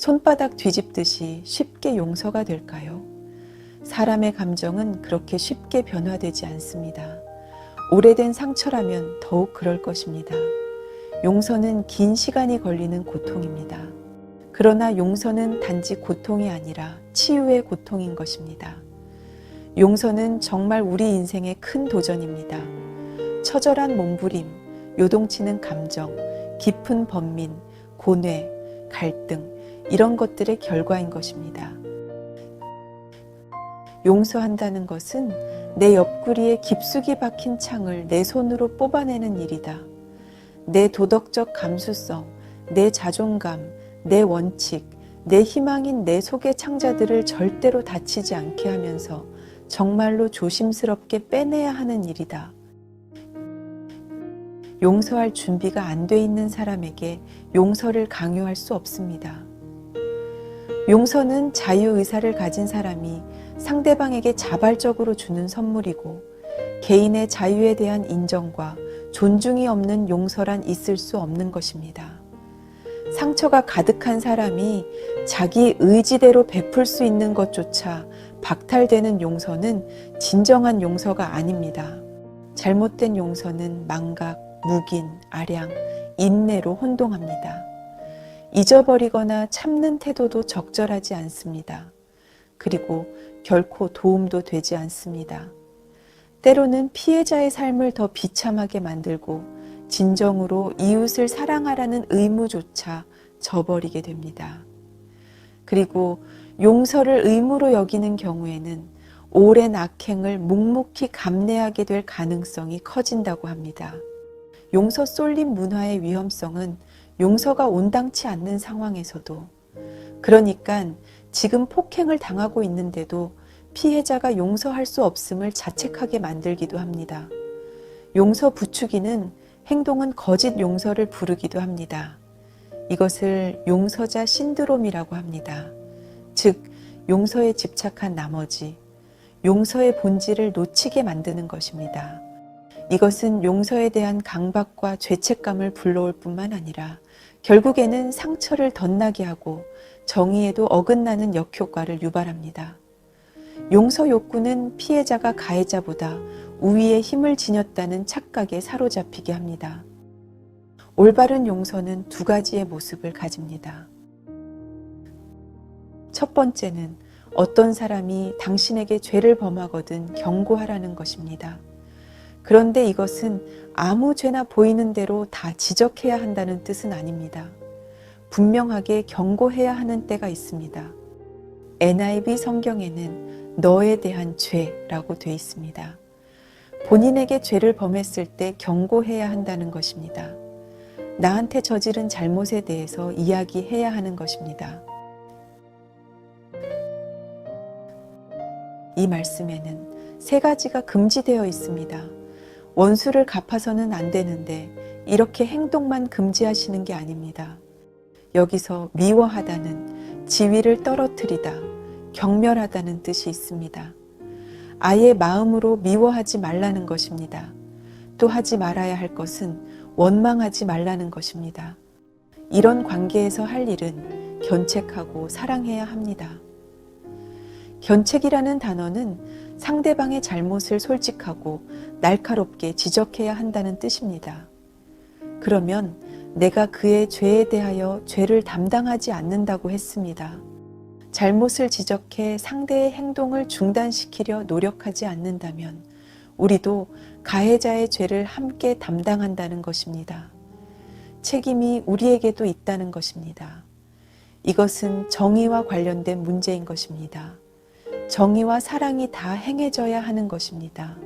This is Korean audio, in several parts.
손바닥 뒤집듯이 쉽게 용서가 될까요? 사람의 감정은 그렇게 쉽게 변화되지 않습니다. 오래된 상처라면 더욱 그럴 것입니다. 용서는 긴 시간이 걸리는 고통입니다. 그러나 용서는 단지 고통이 아니라 치유의 고통인 것입니다. 용서는 정말 우리 인생의 큰 도전입니다. 처절한 몸부림, 요동치는 감정, 깊은 번민, 고뇌, 갈등, 이런 것들의 결과인 것입니다. 용서한다는 것은 내 옆구리에 깊숙이 박힌 창을 내 손으로 뽑아내는 일이다. 내 도덕적 감수성, 내 자존감, 내 원칙, 내 희망인 내 속의 창자들을 절대로 다치지 않게 하면서 정말로 조심스럽게 빼내야 하는 일이다. 용서할 준비가 안 돼 있는 사람에게 용서를 강요할 수 없습니다. 용서는 자유의사를 가진 사람이 상대방에게 자발적으로 주는 선물이고, 개인의 자유에 대한 인정과 존중이 없는 용서란 있을 수 없는 것입니다. 상처가 가득한 사람이 자기 의지대로 베풀 수 있는 것조차 박탈되는 용서는 진정한 용서가 아닙니다. 잘못된 용서는 망각, 묵인, 아량, 인내로 혼동합니다. 잊어버리거나 참는 태도도 적절하지 않습니다. 그리고 결코 도움도 되지 않습니다. 때로는 피해자의 삶을 더 비참하게 만들고 진정으로 이웃을 사랑하라는 의무조차 저버리게 됩니다. 그리고 용서를 의무로 여기는 경우에는 오랜 악행을 묵묵히 감내하게 될 가능성이 커진다고 합니다. 용서 쏠림 문화의 위험성은 용서가 온당치 않는 상황에서도, 그러니까 지금 폭행을 당하고 있는데도 피해자가 용서할 수 없음을 자책하게 만들기도 합니다. 용서 부추기는 행동은 거짓 용서를 부르기도 합니다. 이것을 용서자 신드롬이라고 합니다. 즉, 용서에 집착한 나머지 용서의 본질을 놓치게 만드는 것입니다. 이것은 용서에 대한 강박과 죄책감을 불러올 뿐만 아니라 결국에는 상처를 덧나게 하고 정의에도 어긋나는 역효과를 유발합니다. 용서 욕구는 피해자가 가해자보다 우위에 힘을 지녔다는 착각에 사로잡히게 합니다. 올바른 용서는 두 가지의 모습을 가집니다. 첫 번째는 어떤 사람이 당신에게 죄를 범하거든 경고하라는 것입니다. 그런데 이것은 아무 죄나 보이는 대로 다 지적해야 한다는 뜻은 아닙니다. 분명하게 경고해야 하는 때가 있습니다. NIV 성경에는 너에 대한 죄라고 되어 있습니다. 본인에게 죄를 범했을 때 경고해야 한다는 것입니다. 나한테 저지른 잘못에 대해서 이야기해야 하는 것입니다. 이 말씀에는 세 가지가 금지되어 있습니다. 원수를 갚아서는 안 되는데 이렇게 행동만 금지하시는 게 아닙니다. 여기서 미워하다는 지위를 떨어뜨리다, 경멸하다는 뜻이 있습니다. 아예 마음으로 미워하지 말라는 것입니다. 또 하지 말아야 할 것은 원망하지 말라는 것입니다. 이런 관계에서 할 일은 견책하고 사랑해야 합니다. 견책이라는 단어는 상대방의 잘못을 솔직하고 날카롭게 지적해야 한다는 뜻입니다. 그러면 내가 그의 죄에 대하여 죄를 담당하지 않는다고 했습니다. 잘못을 지적해 상대의 행동을 중단시키려 노력하지 않는다면 우리도 가해자의 죄를 함께 담당한다는 것입니다. 책임이 우리에게도 있다는 것입니다. 이것은 정의와 관련된 문제인 것입니다. 정의와 사랑이 다 행해져야 하는 것입니다.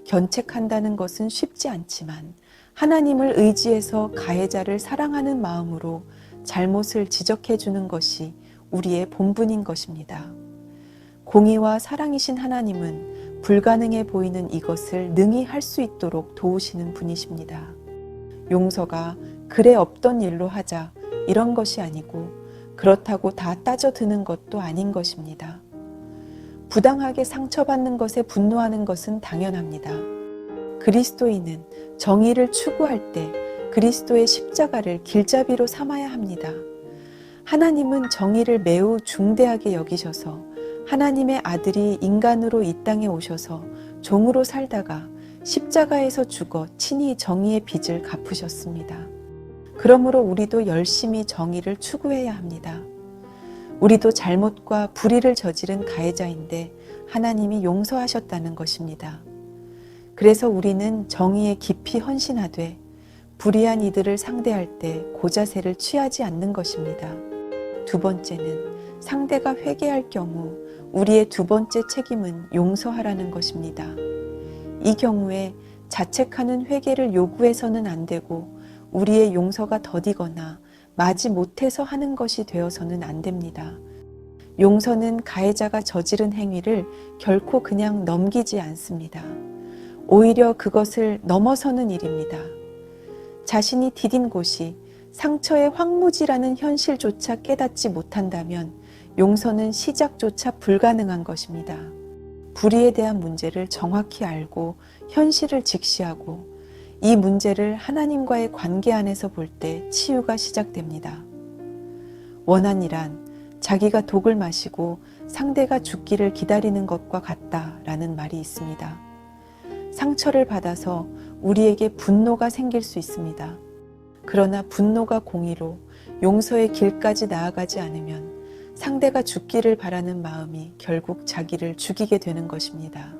견책한다는 것은 쉽지 않지만 하나님을 의지해서 가해자를 사랑하는 마음으로 잘못을 지적해 주는 것이 우리의 본분인 것입니다. 공의와 사랑이신 하나님은 불가능해 보이는 이것을 능히 할 수 있도록 도우시는 분이십니다. 용서가 그래 없던 일로 하자 이런 것이 아니고 그렇다고 다 따져드는 것도 아닌 것입니다. 부당하게 상처받는 것에 분노하는 것은 당연합니다. 그리스도인은 정의를 추구할 때 그리스도의 십자가를 길잡이로 삼아야 합니다. 하나님은 정의를 매우 중대하게 여기셔서 하나님의 아들이 인간으로 이 땅에 오셔서 종으로 살다가 십자가에서 죽어 친히 정의의 빚을 갚으셨습니다. 그러므로 우리도 열심히 정의를 추구해야 합니다. 우리도 잘못과 불의를 저지른 가해자인데 하나님이 용서하셨다는 것입니다. 그래서 우리는 정의에 깊이 헌신하되 불의한 이들을 상대할 때 고자세를 취하지 않는 것입니다. 두 번째는 상대가 회개할 경우 우리의 두 번째 책임은 용서하라는 것입니다. 이 경우에 자책하는 회개를 요구해서는 안 되고 우리의 용서가 더디거나 마지 못해서 하는 것이 되어서는 안 됩니다. 용서는 가해자가 저지른 행위를 결코 그냥 넘기지 않습니다. 오히려 그것을 넘어서는 일입니다. 자신이 디딘 곳이 상처의 황무지라는 현실조차 깨닫지 못한다면 용서는 시작조차 불가능한 것입니다. 불의에 대한 문제를 정확히 알고 현실을 직시하고 이 문제를 하나님과의 관계 안에서 볼 때 치유가 시작됩니다. 원한이란 자기가 독을 마시고 상대가 죽기를 기다리는 것과 같다라는 말이 있습니다. 상처를 받아서 우리에게 분노가 생길 수 있습니다. 그러나 분노가 공의로 용서의 길까지 나아가지 않으면 상대가 죽기를 바라는 마음이 결국 자기를 죽이게 되는 것입니다.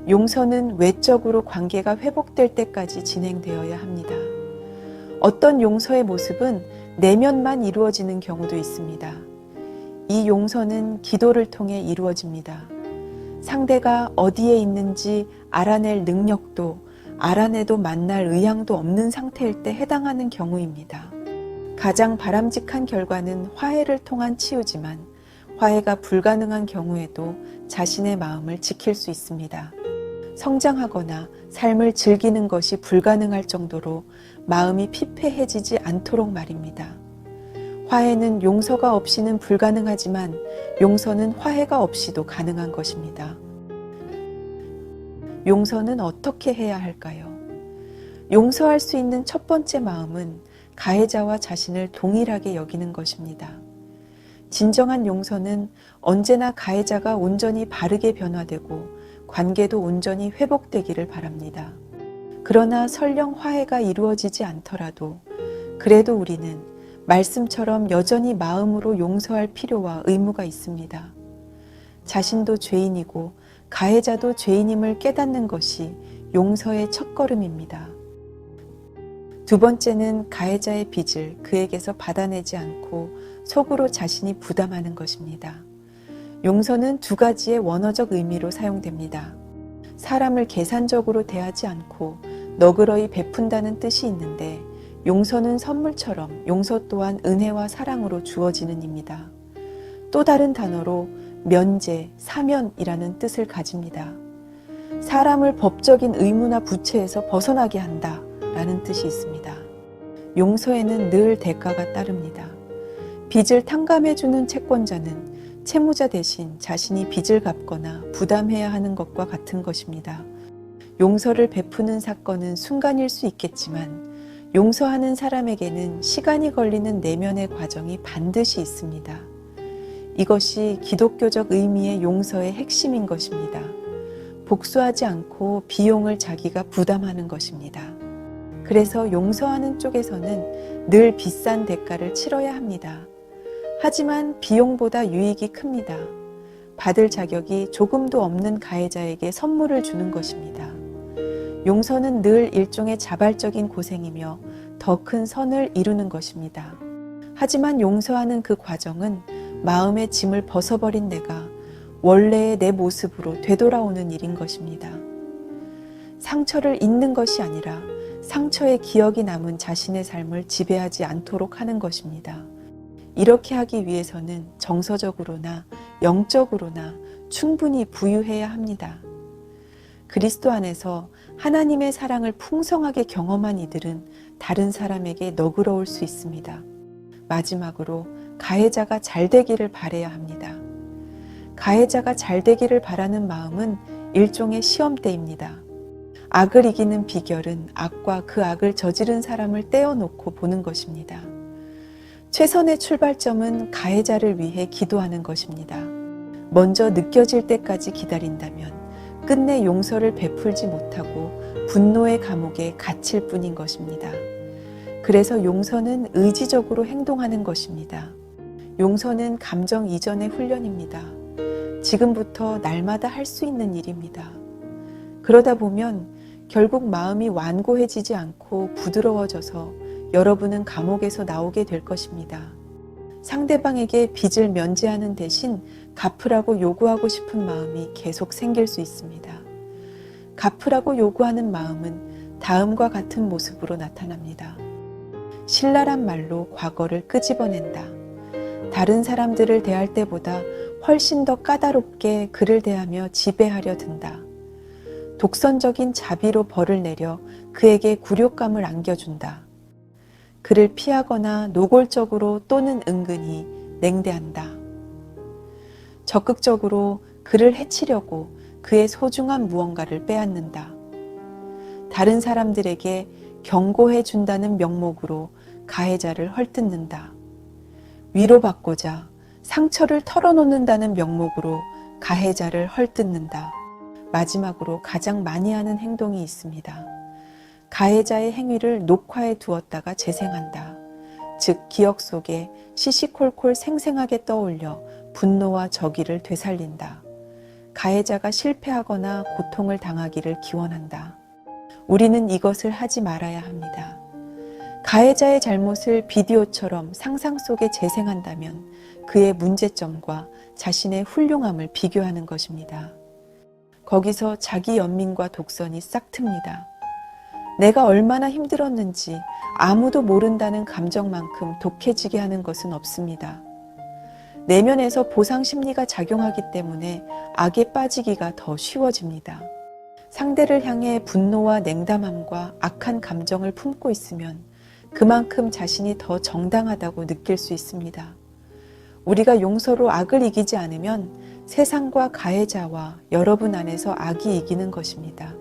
용서는 외적으로 관계가 회복될 때까지 진행되어야 합니다. 어떤 용서의 모습은 내면만 이루어지는 경우도 있습니다. 이 용서는 기도를 통해 이루어집니다. 상대가 어디에 있는지 알아낼 능력도 알아내도 만날 의향도 없는 상태일 때 해당하는 경우입니다. 가장 바람직한 결과는 화해를 통한 치유지만 화해가 불가능한 경우에도 자신의 마음을 지킬 수 있습니다. 성장하거나 삶을 즐기는 것이 불가능할 정도로 마음이 피폐해지지 않도록 말입니다. 화해는 용서가 없이는 불가능하지만 용서는 화해가 없이도 가능한 것입니다. 용서는 어떻게 해야 할까요? 용서할 수 있는 첫 번째 마음은 가해자와 자신을 동일하게 여기는 것입니다. 진정한 용서는 언제나 가해자가 온전히 바르게 변화되고 관계도 온전히 회복되기를 바랍니다. 그러나 설령 화해가 이루어지지 않더라도 그래도 우리는 말씀처럼 여전히 마음으로 용서할 필요와 의무가 있습니다. 자신도 죄인이고 가해자도 죄인임을 깨닫는 것이 용서의 첫걸음입니다. 두 번째는 가해자의 빚을 그에게서 받아내지 않고 속으로 자신이 부담하는 것입니다. 용서는 두 가지의 원어적 의미로 사용됩니다. 사람을 계산적으로 대하지 않고 너그러이 베푼다는 뜻이 있는데 용서는 선물처럼 용서 또한 은혜와 사랑으로 주어지는 입니다. 또 다른 단어로 면제, 사면이라는 뜻을 가집니다. 사람을 법적인 의무나 부채에서 벗어나게 한다 라는 뜻이 있습니다. 용서에는 늘 대가가 따릅니다. 빚을 탕감해주는 채권자는 채무자 대신 자신이 빚을 갚거나 부담해야 하는 것과 같은 것입니다. 용서를 베푸는 사건은 순간일 수 있겠지만 용서하는 사람에게는 시간이 걸리는 내면의 과정이 반드시 있습니다. 이것이 기독교적 의미의 용서의 핵심인 것입니다. 복수하지 않고 비용을 자기가 부담하는 것입니다. 그래서 용서하는 쪽에서는 늘 비싼 대가를 치러야 합니다. 하지만 비용보다 유익이 큽니다. 받을 자격이 조금도 없는 가해자에게 선물을 주는 것입니다. 용서는 늘 일종의 자발적인 고생이며 더 큰 선을 이루는 것입니다. 하지만 용서하는 그 과정은 마음의 짐을 벗어버린 내가 원래의 내 모습으로 되돌아오는 일인 것입니다. 상처를 잊는 것이 아니라 상처의 기억이 남은 자신의 삶을 지배하지 않도록 하는 것입니다. 이렇게 하기 위해서는 정서적으로나 영적으로나 충분히 부유해야 합니다. 그리스도 안에서 하나님의 사랑을 풍성하게 경험한 이들은 다른 사람에게 너그러울 수 있습니다. 마지막으로 가해자가 잘 되기를 바라야 합니다. 가해자가 잘 되기를 바라는 마음은 일종의 시험대입니다. 악을 이기는 비결은 악과 그 악을 저지른 사람을 떼어놓고 보는 것입니다. 최선의 출발점은 가해자를 위해 기도하는 것입니다. 먼저 느껴질 때까지 기다린다면 끝내 용서를 베풀지 못하고 분노의 감옥에 갇힐 뿐인 것입니다. 그래서 용서는 의지적으로 행동하는 것입니다. 용서는 감정 이전의 훈련입니다. 지금부터 날마다 할 수 있는 일입니다. 그러다 보면 결국 마음이 완고해지지 않고 부드러워져서 여러분은 감옥에서 나오게 될 것입니다. 상대방에게 빚을 면제하는 대신 갚으라고 요구하고 싶은 마음이 계속 생길 수 있습니다. 갚으라고 요구하는 마음은 다음과 같은 모습으로 나타납니다. 신랄한 말로 과거를 끄집어낸다. 다른 사람들을 대할 때보다 훨씬 더 까다롭게 그를 대하며 지배하려 든다. 독선적인 자비로 벌을 내려 그에게 굴욕감을 안겨준다. 그를 피하거나 노골적으로 또는 은근히 냉대한다. 적극적으로 그를 해치려고 그의 소중한 무언가를 빼앗는다. 다른 사람들에게 경고해 준다는 명목으로 가해자를 헐뜯는다. 위로받고자 상처를 털어놓는다는 명목으로 가해자를 헐뜯는다. 마지막으로 가장 많이 하는 행동이 있습니다. 가해자의 행위를 녹화해 두었다가 재생한다. 즉 기억 속에 시시콜콜 생생하게 떠올려 분노와 적의를 되살린다. 가해자가 실패하거나 고통을 당하기를 기원한다. 우리는 이것을 하지 말아야 합니다. 가해자의 잘못을 비디오처럼 상상 속에 재생한다면 그의 문제점과 자신의 훌륭함을 비교하는 것입니다. 거기서 자기 연민과 독선이 싹 틉니다. 내가 얼마나 힘들었는지 아무도 모른다는 감정만큼 독해지게 하는 것은 없습니다. 내면에서 보상 심리가 작용하기 때문에 악에 빠지기가 더 쉬워집니다. 상대를 향해 분노와 냉담함과 악한 감정을 품고 있으면 그만큼 자신이 더 정당하다고 느낄 수 있습니다. 우리가 용서로 악을 이기지 않으면 세상과 가해자와 여러분 안에서 악이 이기는 것입니다.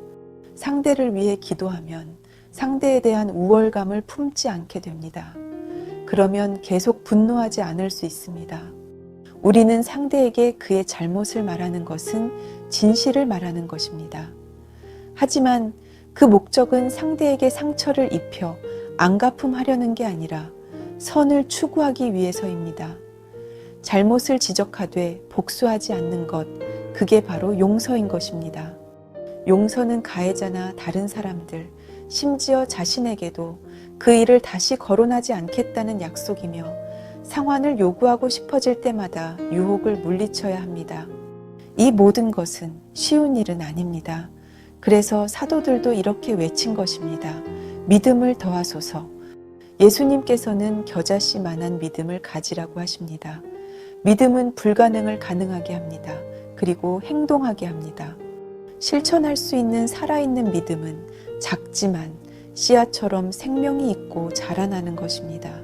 상대를 위해 기도하면 상대에 대한 우월감을 품지 않게 됩니다. 그러면 계속 분노하지 않을 수 있습니다. 우리는 상대에게 그의 잘못을 말하는 것은 진실을 말하는 것입니다. 하지만 그 목적은 상대에게 상처를 입혀 안갚음하려는 게 아니라 선을 추구하기 위해서입니다. 잘못을 지적하되 복수하지 않는 것, 그게 바로 용서인 것입니다. 용서는 가해자나 다른 사람들, 심지어 자신에게도 그 일을 다시 거론하지 않겠다는 약속이며 상환을 요구하고 싶어질 때마다 유혹을 물리쳐야 합니다. 이 모든 것은 쉬운 일은 아닙니다. 그래서 사도들도 이렇게 외친 것입니다. 믿음을 더하소서. 예수님께서는 겨자씨만한 믿음을 가지라고 하십니다. 믿음은 불가능을 가능하게 합니다. 그리고 행동하게 합니다. 실천할 수 있는 살아있는 믿음은 작지만 씨앗처럼 생명이 있고 자라나는 것입니다.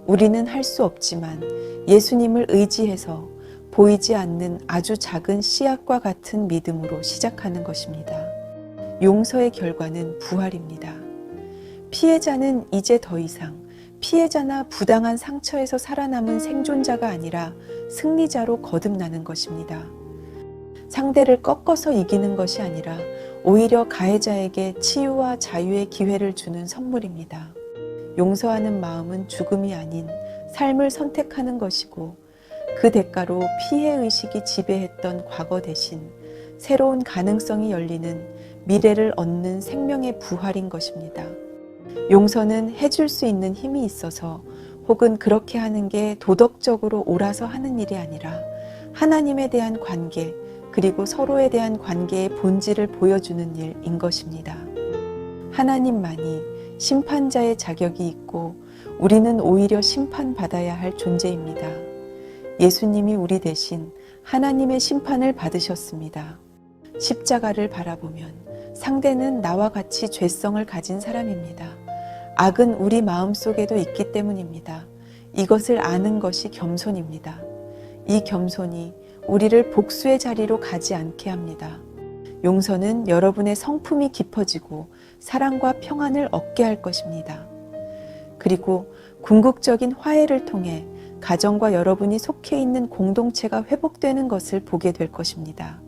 우리는 할 수 없지만 예수님을 의지해서 보이지 않는 아주 작은 씨앗과 같은 믿음으로 시작하는 것입니다. 용서의 결과는 부활입니다. 피해자는 이제 더 이상 피해자나 부당한 상처에서 살아남은 생존자가 아니라 승리자로 거듭나는 것입니다. 상대를 꺾어서 이기는 것이 아니라 오히려 가해자에게 치유와 자유의 기회를 주는 선물입니다. 용서하는 마음은 죽음이 아닌 삶을 선택하는 것이고 그 대가로 피해의식이 지배했던 과거 대신 새로운 가능성이 열리는 미래를 얻는 생명의 부활인 것입니다. 용서는 해줄 수 있는 힘이 있어서 혹은 그렇게 하는 게 도덕적으로 옳아서 하는 일이 아니라 하나님에 대한 관계 그리고 서로에 대한 관계의 본질을 보여주는 일인 것입니다. 하나님만이 심판자의 자격이 있고 우리는 오히려 심판받아야 할 존재입니다. 예수님이 우리 대신 하나님의 심판을 받으셨습니다. 십자가를 바라보면 상대는 나와 같이 죄성을 가진 사람입니다. 악은 우리 마음속에도 있기 때문입니다. 이것을 아는 것이 겸손입니다. 이 겸손이 우리를 복수의 자리로 가지 않게 합니다. 용서는 여러분의 성품이 깊어지고 사랑과 평안을 얻게 할 것입니다. 그리고 궁극적인 화해를 통해 가정과 여러분이 속해 있는 공동체가 회복되는 것을 보게 될 것입니다.